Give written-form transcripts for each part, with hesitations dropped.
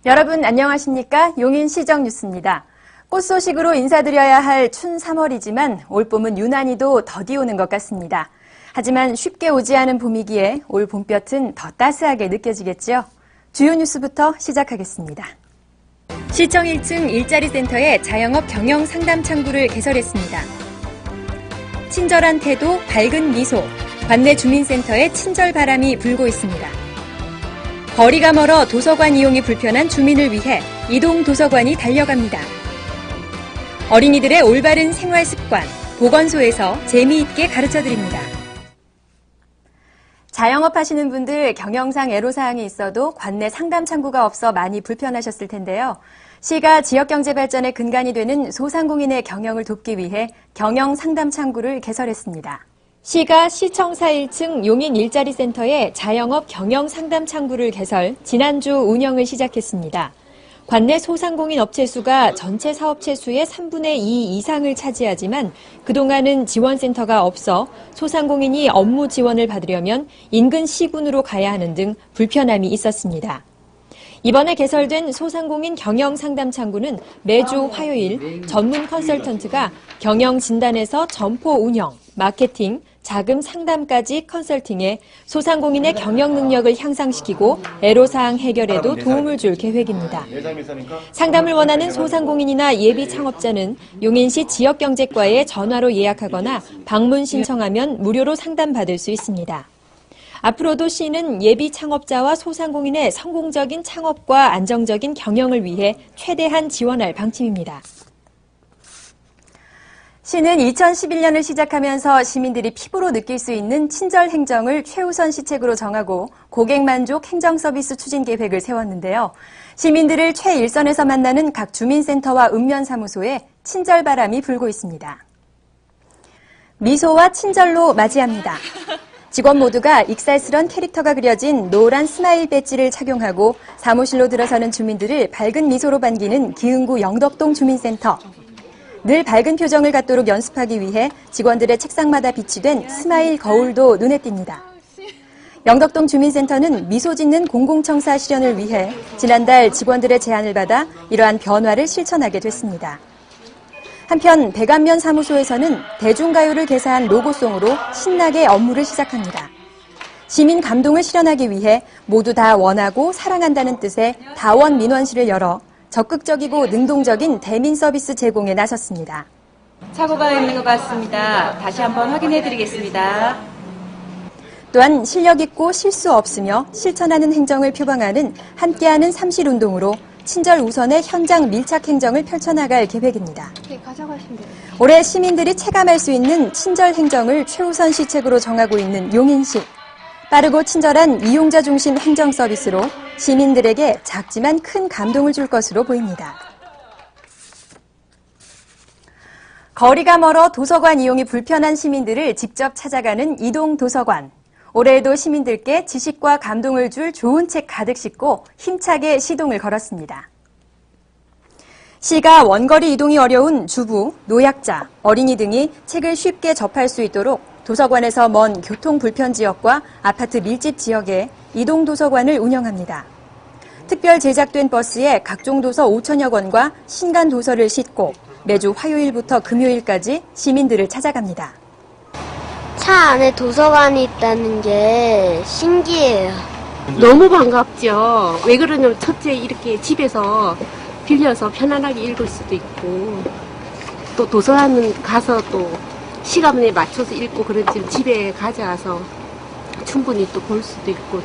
여러분 안녕하십니까? 용인시정 뉴스입니다. 꽃 소식으로 인사드려야 할 춘 3월이지만 올봄은 유난히도 더디 오는 것 같습니다. 하지만 쉽게 오지 않은 봄이기에 올 봄볕은 더 따스하게 느껴지겠죠? 주요 뉴스부터 시작하겠습니다. 시청 1층 일자리 센터에 자영업 경영 상담 창구를 개설했습니다. 친절한 태도, 밝은 미소, 관내 주민센터에 친절 바람이 불고 있습니다. 거리가 멀어 도서관 이용이 불편한 주민을 위해 이동 도서관이 달려갑니다. 어린이들의 올바른 생활 습관, 보건소에서 재미있게 가르쳐드립니다. 자영업 하시는 분들 경영상 애로사항이 있어도 관내 상담 창구가 없어 많이 불편하셨을 텐데요. 시가 지역경제 발전의 근간이 되는 소상공인의 경영을 돕기 위해 경영 상담 창구를 개설했습니다. 시가 시청사 1층 용인 일자리 센터에 자영업 경영 상담 창구를 개설, 지난주 운영을 시작했습니다. 관내 소상공인 업체 수가 전체 사업체 수의 3분의 2 이상을 차지하지만 그동안은 지원센터가 없어 소상공인이 업무 지원을 받으려면 인근 시군으로 가야 하는 등 불편함이 있었습니다. 이번에 개설된 소상공인 경영 상담 창구는 매주 화요일 전문 컨설턴트가 경영 진단에서 점포 운영, 마케팅, 자금 상담까지 컨설팅해 소상공인의 경영 능력을 향상시키고 애로사항 해결에도 도움을 줄 계획입니다. 상담을 원하는 소상공인이나 예비 창업자는 용인시 지역경제과에 전화로 예약하거나 방문 신청하면 무료로 상담받을 수 있습니다. 앞으로도 시는 예비 창업자와 소상공인의 성공적인 창업과 안정적인 경영을 위해 최대한 지원할 방침입니다. 시는 2011년을 시작하면서 시민들이 피부로 느낄 수 있는 친절 행정을 최우선 시책으로 정하고 고객 만족 행정 서비스 추진 계획을 세웠는데요. 시민들을 최일선에서 만나는 각 주민센터와 읍면사무소에 친절 바람이 불고 있습니다. 미소와 친절로 맞이합니다. 직원 모두가 익살스런 캐릭터가 그려진 노란 스마일 배지를 착용하고 사무실로 들어서는 주민들을 밝은 미소로 반기는 기흥구 영덕동 주민센터. 늘 밝은 표정을 갖도록 연습하기 위해 직원들의 책상마다 비치된 스마일 거울도 눈에 띕니다. 영덕동 주민센터는 미소 짓는 공공청사 실현을 위해 지난달 직원들의 제안을 받아 이러한 변화를 실천하게 됐습니다. 한편 백안면 사무소에서는 대중가요를 개사한 로고송으로 신나게 업무를 시작합니다. 시민 감동을 실현하기 위해 모두 다 원하고 사랑한다는 뜻의 다원 민원실을 열어 적극적이고 능동적인 대민 서비스 제공에 나섰습니다. 착오가 있는 것 같습니다. 다시 한번 확인해드리겠습니다. 또한 실력 있고 실수 없으며 실천하는 행정을 표방하는 함께하는 삼실운동으로 친절 우선의 현장 밀착 행정을 펼쳐나갈 계획입니다. 가져가시면 돼요. 올해 시민들이 체감할 수 있는 친절 행정을 최우선 시책으로 정하고 있는 용인시. 빠르고 친절한 이용자 중심 행정 서비스로 시민들에게 작지만 큰 감동을 줄 것으로 보입니다. 거리가 멀어 도서관 이용이 불편한 시민들을 직접 찾아가는 이동 도서관. 올해에도 시민들께 지식과 감동을 줄 좋은 책 가득 싣고 힘차게 시동을 걸었습니다. 시가 원거리 이동이 어려운 주부, 노약자, 어린이 등이 책을 쉽게 접할 수 있도록 도서관에서 먼 교통 불편 지역과 아파트 밀집 지역에 이동 도서관을 운영합니다. 특별 제작된 버스에 각종 도서 5천여 권과 신간 도서를 싣고 매주 화요일부터 금요일까지 시민들을 찾아갑니다. 차 안에 도서관이 있다는 게 신기해요. 너무 반갑죠. 왜 그러냐면 첫째 이렇게 집에서 빌려서 편안하게 읽을 수도 있고 또 도서관은 가서 또 시간에 맞춰서 읽고 그러지 집에 가져와서 충분히 또 볼 수도 있고.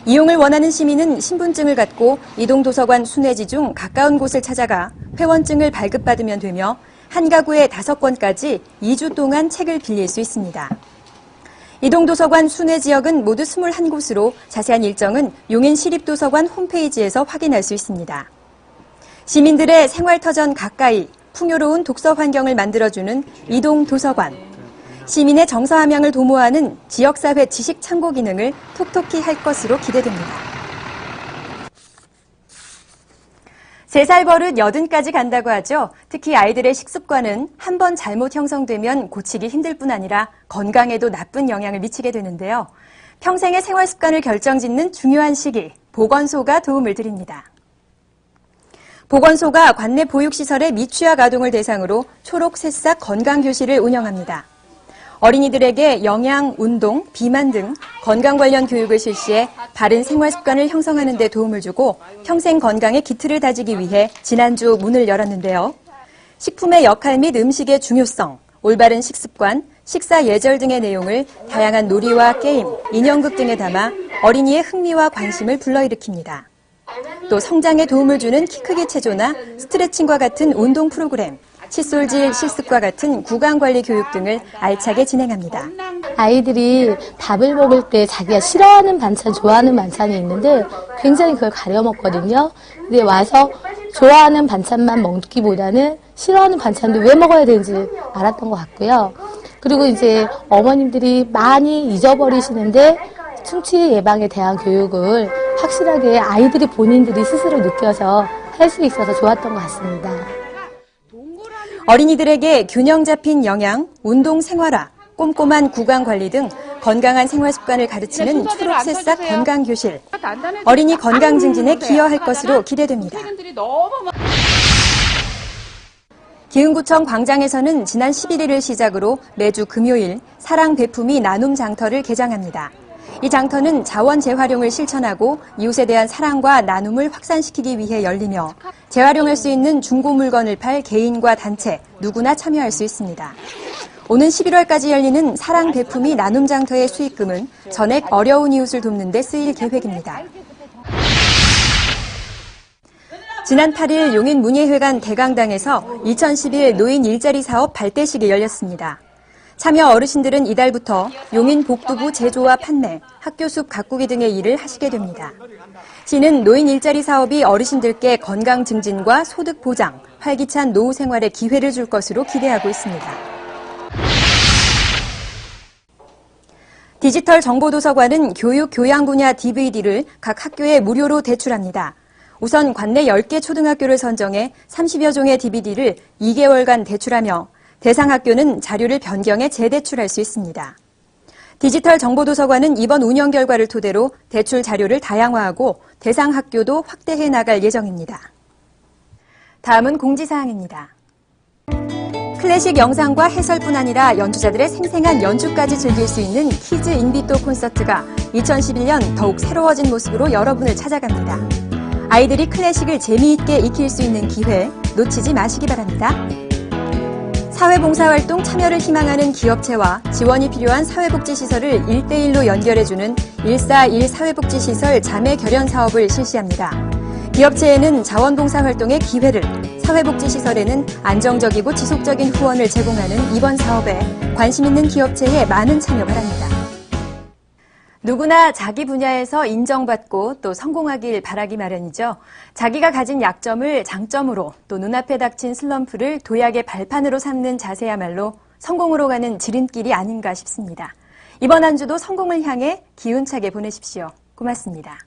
이용을 원하는 시민은 신분증을 갖고 이동도서관 순회지 중 가까운 곳을 찾아가 회원증을 발급받으면 되며 한 가구에 5권까지 2주 동안 책을 빌릴 수 있습니다. 이동도서관 순회지역은 모두 21곳으로 자세한 일정은 용인시립도서관 홈페이지에서 확인할 수 있습니다. 시민들의 생활터전 가까이 풍요로운 독서 환경을 만들어주는 이동도서관. 시민의 정서 함양을 도모하는 지역사회 지식창고 기능을 톡톡히 할 것으로 기대됩니다. 3살 버릇 80까지 간다고 하죠. 특히 아이들의 식습관은 한 번 잘못 형성되면 고치기 힘들 뿐 아니라 건강에도 나쁜 영향을 미치게 되는데요. 평생의 생활 습관을 결정짓는 중요한 시기, 보건소가 도움을 드립니다. 보건소가 관내 보육시설의 미취학 아동을 대상으로 초록 새싹 건강교실을 운영합니다. 어린이들에게 영양, 운동, 비만 등 건강 관련 교육을 실시해 바른 생활 습관을 형성하는 데 도움을 주고 평생 건강의 기틀을 다지기 위해 지난주 문을 열었는데요. 식품의 역할 및 음식의 중요성, 올바른 식습관, 식사 예절 등의 내용을 다양한 놀이와 게임, 인형극 등에 담아 어린이의 흥미와 관심을 불러일으킵니다. 또 성장에 도움을 주는 키크기 체조나 스트레칭과 같은 운동 프로그램, 칫솔질 실습과 같은 구강관리 교육 등을 알차게 진행합니다. 아이들이 밥을 먹을 때 자기가 싫어하는 반찬, 좋아하는 반찬이 있는데 굉장히 그걸 가려 먹거든요. 근데 와서 좋아하는 반찬만 먹기보다는 싫어하는 반찬도 왜 먹어야 되는지 알았던 것 같고요. 그리고 이제 어머님들이 많이 잊어버리시는데 충치 예방에 대한 교육을 확실하게 아이들이 본인들이 스스로 느껴서 할 수 있어서 좋았던 것 같습니다. 어린이들에게 균형 잡힌 영양, 운동 생활화, 꼼꼼한 구강 관리 등 건강한 생활 습관을 가르치는 초록 새싹 건강교실. 어린이 건강 증진에 기여할 것으로 기대됩니다. 기흥구청 광장에서는 지난 11일을 시작으로 매주 금요일 사랑 베품이 나눔 장터를 개장합니다. 이 장터는 자원 재활용을 실천하고 이웃에 대한 사랑과 나눔을 확산시키기 위해 열리며 재활용할 수 있는 중고 물건을 팔 개인과 단체, 누구나 참여할 수 있습니다. 오는 11월까지 열리는 사랑 베품이 나눔 장터의 수익금은 전액 어려운 이웃을 돕는 데 쓰일 계획입니다. 지난 8일 용인 문예회관 대강당에서 2011 노인 일자리 사업 발대식이 열렸습니다. 참여 어르신들은 이달부터 용인 복두부 제조와 판매, 학교 숲 가꾸기 등의 일을 하시게 됩니다. 시는 노인 일자리 사업이 어르신들께 건강 증진과 소득 보장, 활기찬 노후 생활에 기회를 줄 것으로 기대하고 있습니다. 디지털 정보도서관은 교육, 교양 분야 DVD를 각 학교에 무료로 대출합니다. 우선 관내 10개 초등학교를 선정해 30여 종의 DVD를 2개월간 대출하며 대상 학교는 자료를 변경해 재대출할 수 있습니다. 디지털 정보도서관은 이번 운영 결과를 토대로 대출 자료를 다양화하고 대상 학교도 확대해 나갈 예정입니다. 다음은 공지사항입니다. 클래식 영상과 해설뿐 아니라 연주자들의 생생한 연주까지 즐길 수 있는 키즈 인비또 콘서트가 2011년 더욱 새로워진 모습으로 여러분을 찾아갑니다. 아이들이 클래식을 재미있게 익힐 수 있는 기회 놓치지 마시기 바랍니다. 사회봉사활동 참여를 희망하는 기업체와 지원이 필요한 사회복지시설을 1대1로 연결해주는 141 사회복지시설 자매결연 사업을 실시합니다. 기업체에는 자원봉사활동의 기회를, 사회복지시설에는 안정적이고 지속적인 후원을 제공하는 이번 사업에 관심 있는 기업체에 많은 참여 바랍니다. 누구나 자기 분야에서 인정받고 또 성공하길 바라기 마련이죠. 자기가 가진 약점을 장점으로 또 눈앞에 닥친 슬럼프를 도약의 발판으로 삼는 자세야말로 성공으로 가는 지름길이 아닌가 싶습니다. 이번 한 주도 성공을 향해 기운차게 보내십시오. 고맙습니다.